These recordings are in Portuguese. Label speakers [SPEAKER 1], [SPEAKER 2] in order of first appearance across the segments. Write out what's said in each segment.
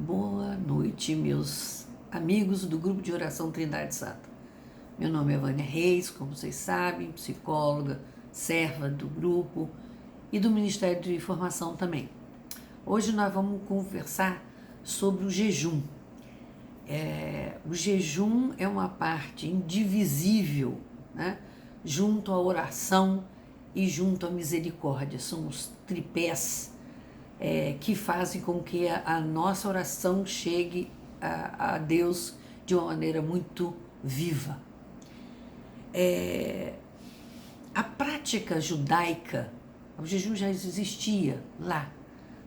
[SPEAKER 1] Boa noite, meus amigos do grupo de oração Trindade Santa. Meu nome é Vânia Reis, como vocês sabem, psicóloga, serva do grupo e do Ministério de Formação também. Hoje nós vamos conversar sobre o jejum. O jejum é uma parte indivisível, né? Junto à oração e junto à misericórdia. São os tripés que fazem com que a nossa oração chegue a Deus de uma maneira muito viva. A prática judaica, o jejum já existia lá,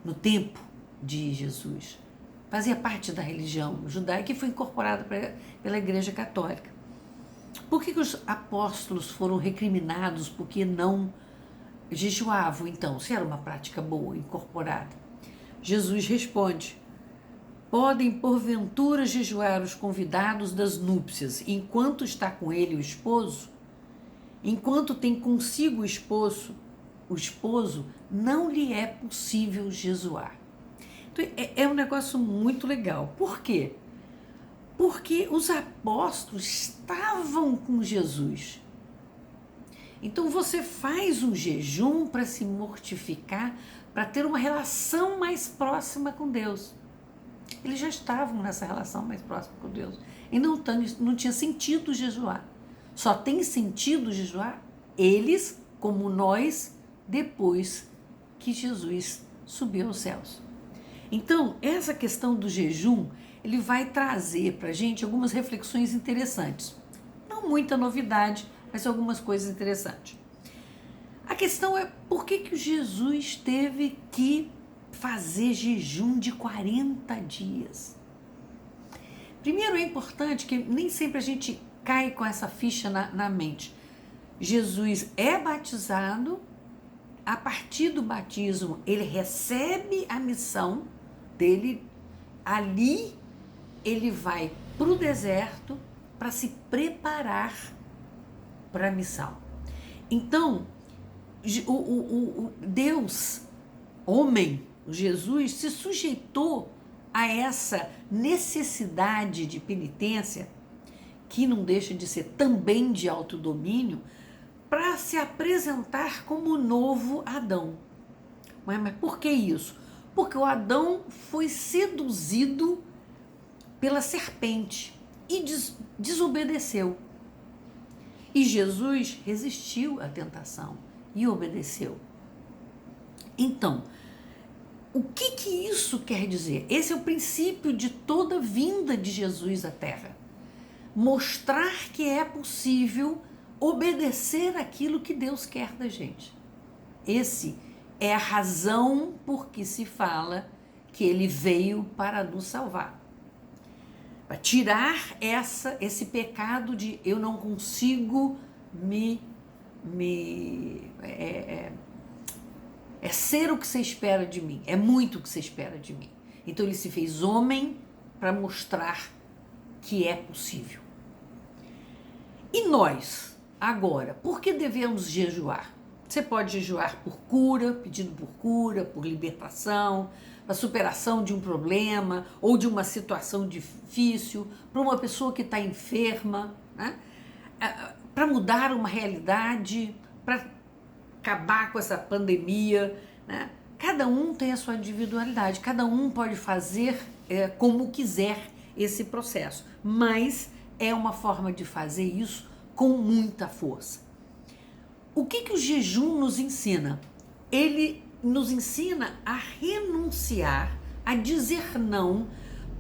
[SPEAKER 1] no tempo de Jesus. Fazia parte da religião judaica e foi incorporada pela Igreja Católica. Por que os apóstolos foram recriminados porque não jejuavam, então, se era uma prática boa, incorporada? Jesus responde: podem porventura jejuar os convidados das núpcias enquanto está com ele o esposo? Enquanto tem consigo o esposo não lhe é possível jejuar. Então, é um negócio muito legal. Por quê? Porque os apóstolos estavam com Jesus. Então você faz um jejum para se mortificar, para ter uma relação mais próxima com Deus. Eles já estavam nessa relação mais próxima com Deus. E não tinha sentido jejuar. Só tem sentido jejuar eles, como nós, depois que Jesus subiu aos céus. Então, essa questão do jejum, ele vai trazer para a gente algumas reflexões interessantes. Não muita novidade, mas algumas coisas interessantes. A questão é por que Jesus teve que fazer jejum de 40 dias? Primeiro, é importante que nem sempre a gente cai com essa ficha na mente. Jesus é batizado, a partir do batismo ele recebe a missão dele, ali ele vai para o deserto para se preparar para a missão. Então, o Deus, homem, Jesus, se sujeitou a essa necessidade de penitência, que não deixa de ser também de autodomínio, para se apresentar como o novo Adão. Mas por que isso? Porque o Adão foi seduzido pela serpente e desobedeceu. E Jesus resistiu à tentação e obedeceu. Então, o que isso quer dizer? Esse é o princípio de toda vinda de Jesus à Terra. Mostrar que é possível obedecer aquilo que Deus quer da gente. Esse é a razão por que se fala que ele veio para nos salvar. Para tirar esse pecado de eu não consigo ser o que você espera de mim, é muito o que você espera de mim. Então ele se fez homem para mostrar que é possível. E nós, agora, por que devemos jejuar? Você pode jejuar por cura, pedindo por cura, por libertação, para superação de um problema ou de uma situação difícil, para uma pessoa que está enferma, né? Para mudar uma realidade, para acabar com essa pandemia, né? Cada um tem a sua individualidade, cada um pode fazer como quiser esse processo, mas é uma forma de fazer isso com muita força. O que o jejum nos ensina? Ele nos ensina a renunciar, a dizer não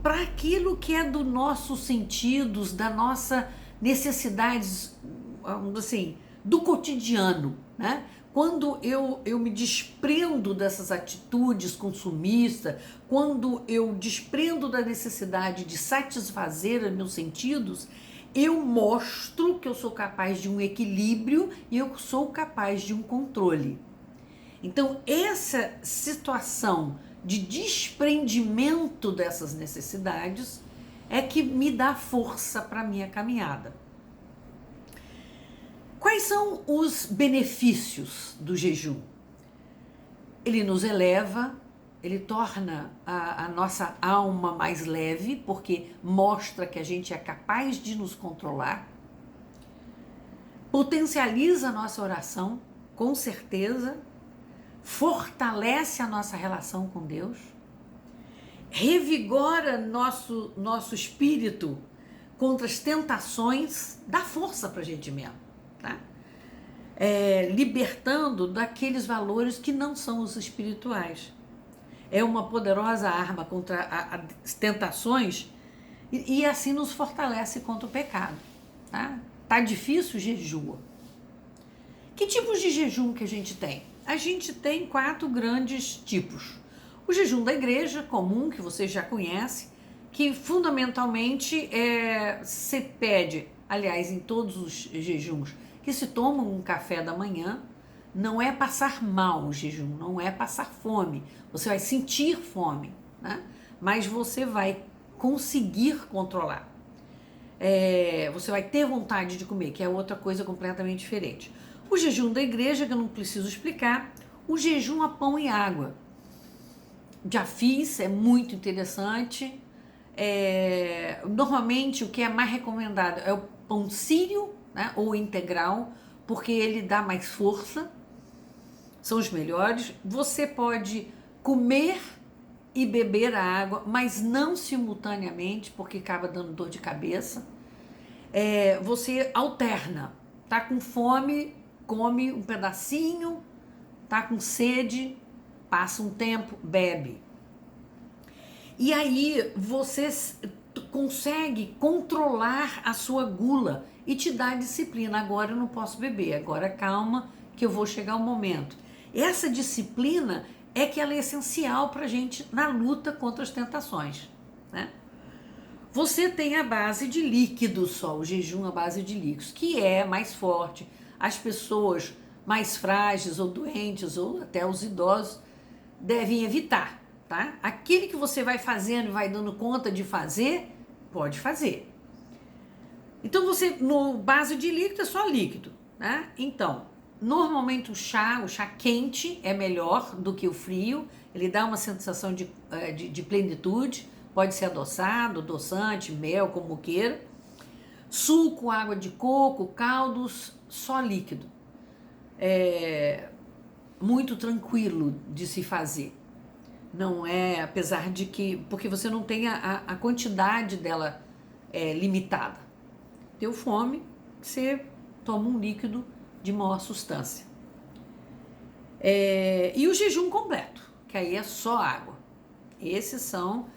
[SPEAKER 1] para aquilo que é dos nossos sentidos, da nossa necessidades, assim, do cotidiano, né? Quando eu me desprendo dessas atitudes consumistas, quando eu desprendo da necessidade de satisfazer os meus sentidos, eu mostro que eu sou capaz de um equilíbrio e eu sou capaz de um controle. Então, essa situação de desprendimento dessas necessidades é que me dá força para a minha caminhada. Quais são os benefícios do jejum? Ele nos eleva, ele torna a nossa alma mais leve, porque mostra que a gente é capaz de nos controlar, potencializa a nossa oração, com certeza, fortalece a nossa relação com Deus, revigora nosso espírito contra as tentações, dá força para a gente mesmo, tá? Libertando daqueles valores que não são os espirituais. É uma poderosa arma contra as tentações e assim nos fortalece contra o pecado, tá? Tá difícil, jejua. Que tipos de jejum que a gente tem? A gente tem 4 grandes tipos. O jejum da igreja, comum, que vocês já conhecem, que fundamentalmente se pede, aliás, em todos os jejuns, que se toma um café da manhã. Não é passar mal o jejum, não é passar fome. Você vai sentir fome, né? Mas você vai conseguir controlar. Você vai ter vontade de comer, que é outra coisa completamente diferente. O jejum da igreja, que eu não preciso explicar. O jejum a pão e água. Já fiz, é muito interessante. Normalmente o que é mais recomendado é o pão sírio, né, ou integral, porque ele dá mais força, são os melhores. Você pode comer e beber a água, mas não simultaneamente, porque acaba dando dor de cabeça. Você alterna, tá com fome, come um pedacinho, tá com sede, passa um tempo, bebe. E aí você consegue controlar a sua gula e te dá disciplina. Agora eu não posso beber, agora calma que eu vou chegar ao momento. Essa disciplina é que ela é essencial para a gente na luta contra as tentações, né? Você tem a base de líquidos só, o jejum à base de líquidos, que é mais forte. As pessoas mais frágeis ou doentes, ou até os idosos, devem evitar, tá? Aquele que você vai fazendo e vai dando conta de fazer, pode fazer. Então você, no base de líquido, é só líquido, né? Então, normalmente o chá quente é melhor do que o frio, ele dá uma sensação de plenitude, pode ser adoçado, adoçante, mel, como queira. Suco, água de coco, caldos, só líquido. Muito tranquilo de se fazer. Não é, apesar de que, porque você não tem a quantidade dela limitada. Deu fome, você toma um líquido de maior substância. E o jejum completo, que aí é só água. Esses são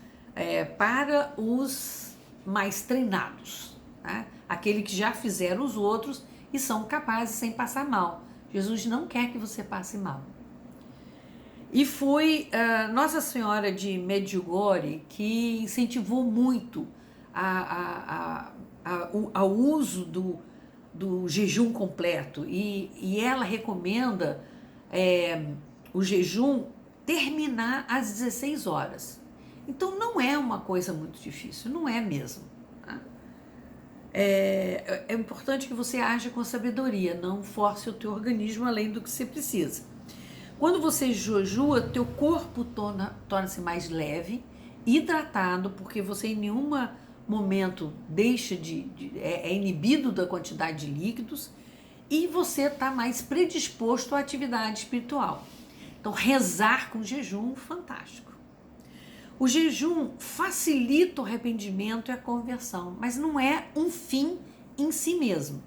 [SPEAKER 1] para os mais treinados, tá? Aquele que já fizeram os outros e são capazes sem passar mal. Jesus não quer que você passe mal. E foi Nossa Senhora de Medjugorje que incentivou muito ao uso do jejum completo. E ela recomenda o jejum terminar às 16 horas. Então não é uma coisa muito difícil, não é mesmo. Tá? É importante que você haja com sabedoria, não force o teu organismo além do que você precisa. Quando você jejua, teu corpo torna-se mais leve, hidratado, porque você em nenhum momento deixa é inibido da quantidade de líquidos, e você está mais predisposto à atividade espiritual. Então, rezar com jejum, fantástico. O jejum facilita o arrependimento e a conversão, mas não é um fim em si mesmo.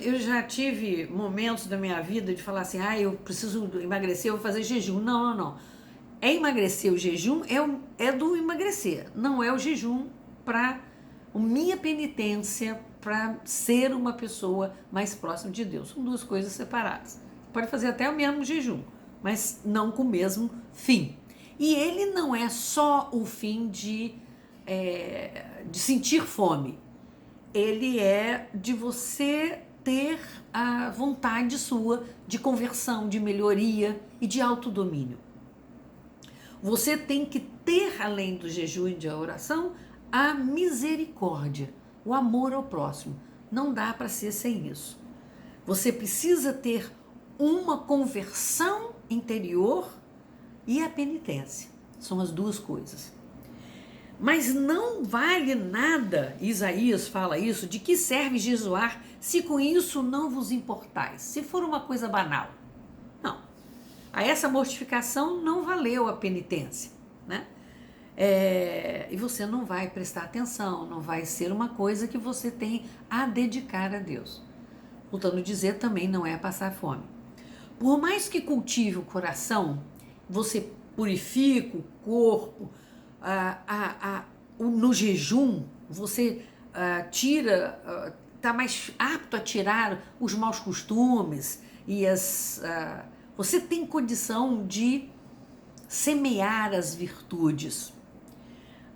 [SPEAKER 1] Eu já tive momentos da minha vida de falar assim, eu preciso emagrecer, eu vou fazer jejum. Não. Emagrecer, o jejum é do emagrecer, não é o jejum para minha penitência, para ser uma pessoa mais próxima de Deus. São duas coisas separadas. Pode fazer até o mesmo jejum, mas não com o mesmo fim. E ele não é só o fim de sentir fome. Ele é de você ter a vontade sua de conversão, de melhoria e de autodomínio. Você tem que ter, além do jejum e da oração, a misericórdia, o amor ao próximo. Não dá para ser sem isso. Você precisa ter uma conversão interior e a penitência. São as duas coisas. Mas não vale nada, Isaías fala isso, de que serve jejuar se com isso não vos importais, se for uma coisa banal. Não. A essa mortificação não valeu a penitência, né? E você não vai prestar atenção, não vai ser uma coisa que você tem a dedicar a Deus. Voltando a dizer, também não é passar fome. Por mais que cultive o coração, você purifica o corpo, no jejum, você está mais apto a tirar os maus costumes e você tem condição de semear as virtudes.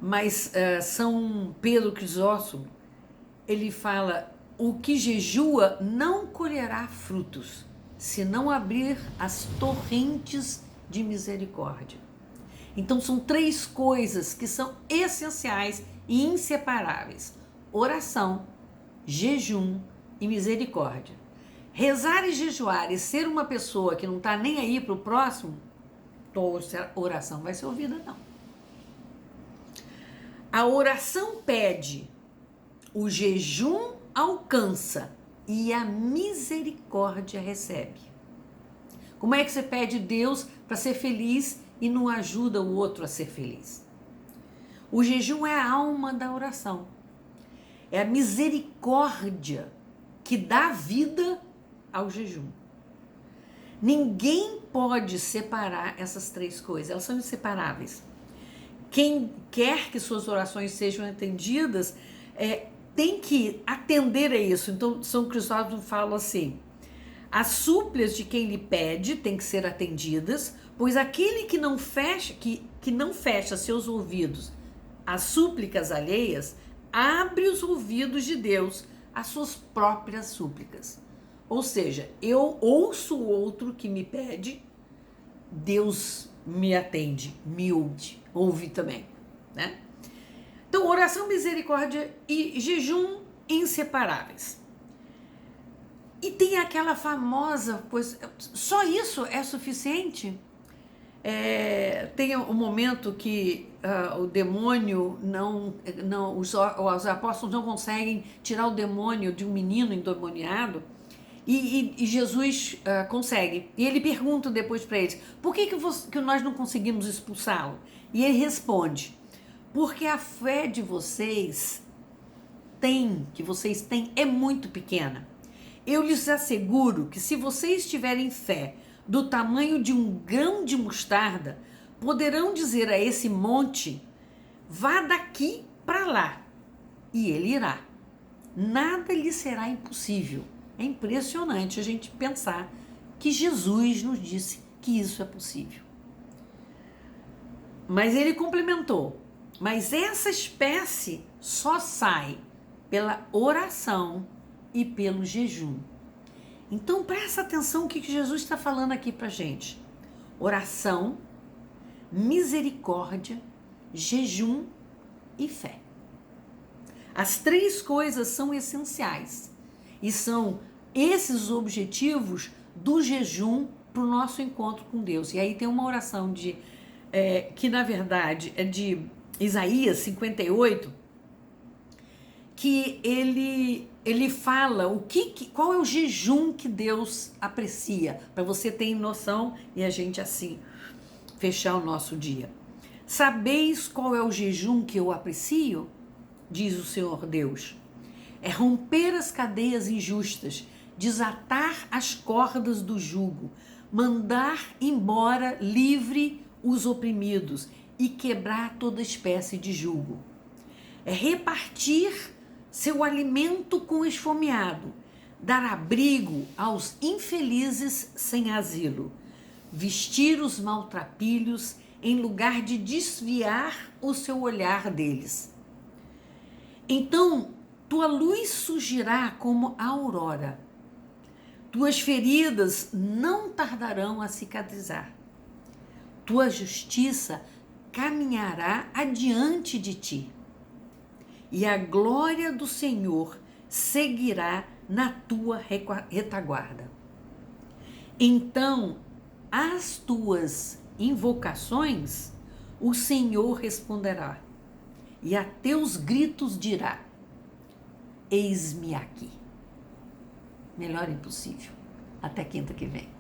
[SPEAKER 1] Mas São Pedro Crisóstomo, ele fala: o que jejua não colherá frutos, se não abrir as torrentes de misericórdia. Então são 3 coisas que são essenciais e inseparáveis: oração, jejum e misericórdia. Rezar e jejuar e ser uma pessoa que não está nem aí para o próximo, tua oração vai ser ouvida, não. A oração pede, o jejum alcança e a misericórdia recebe. Como é que você pede Deus para ser feliz e não ajuda o outro a ser feliz? O jejum é a alma da oração. É a misericórdia que dá vida ao jejum. Ninguém pode separar essas 3 coisas, elas são inseparáveis. Quem quer que suas orações sejam atendidas, tem que atender a isso. Então, São Cristóvão fala assim: as súplicas de quem lhe pede têm que ser atendidas, pois aquele que não fecha seus ouvidos às súplicas alheias, abre os ouvidos de Deus às suas próprias súplicas. Ou seja, eu ouço o outro que me pede, Deus me atende, me ouve também, né? Então, oração, misericórdia e jejum inseparáveis. E tem aquela famosa, pois só isso é suficiente? Tem um momento que o demônio os apóstolos não conseguem tirar o demônio de um menino endemoniado, e Jesus consegue. E ele pergunta depois para eles: por que nós não conseguimos expulsá-lo? E ele responde: porque a fé de vocês é muito pequena. Eu lhes asseguro que se vocês tiverem fé do tamanho de um grão de mostarda, poderão dizer a esse monte: vá daqui para lá, e ele irá. Nada lhe será impossível. É impressionante a gente pensar que Jesus nos disse que isso é possível. Mas ele complementou: mas essa espécie só sai pela oração e pelo jejum. Então presta atenção o que Jesus está falando aqui pra gente: oração, misericórdia, jejum e fé. As 3 coisas são essenciais e são esses objetivos do jejum para o nosso encontro com Deus. E aí tem uma oração que na verdade é de Isaías 58, que ele fala qual é o jejum que Deus aprecia, para você ter noção e a gente assim fechar o nosso dia. Sabeis qual é o jejum que eu aprecio? Diz o Senhor Deus. É romper as cadeias injustas, desatar as cordas do jugo, mandar embora livre os oprimidos e quebrar toda espécie de jugo. É repartir seu alimento com o esfomeado, dar abrigo aos infelizes sem asilo, vestir os maltrapilhos em lugar de desviar o seu olhar deles. Então, tua luz surgirá como a aurora, tuas feridas não tardarão a cicatrizar, tua justiça caminhará adiante de ti, e a glória do Senhor seguirá na tua retaguarda. Então as tuas invocações, o Senhor responderá, e a teus gritos dirá: eis-me aqui. Melhor impossível. Até quinta que vem.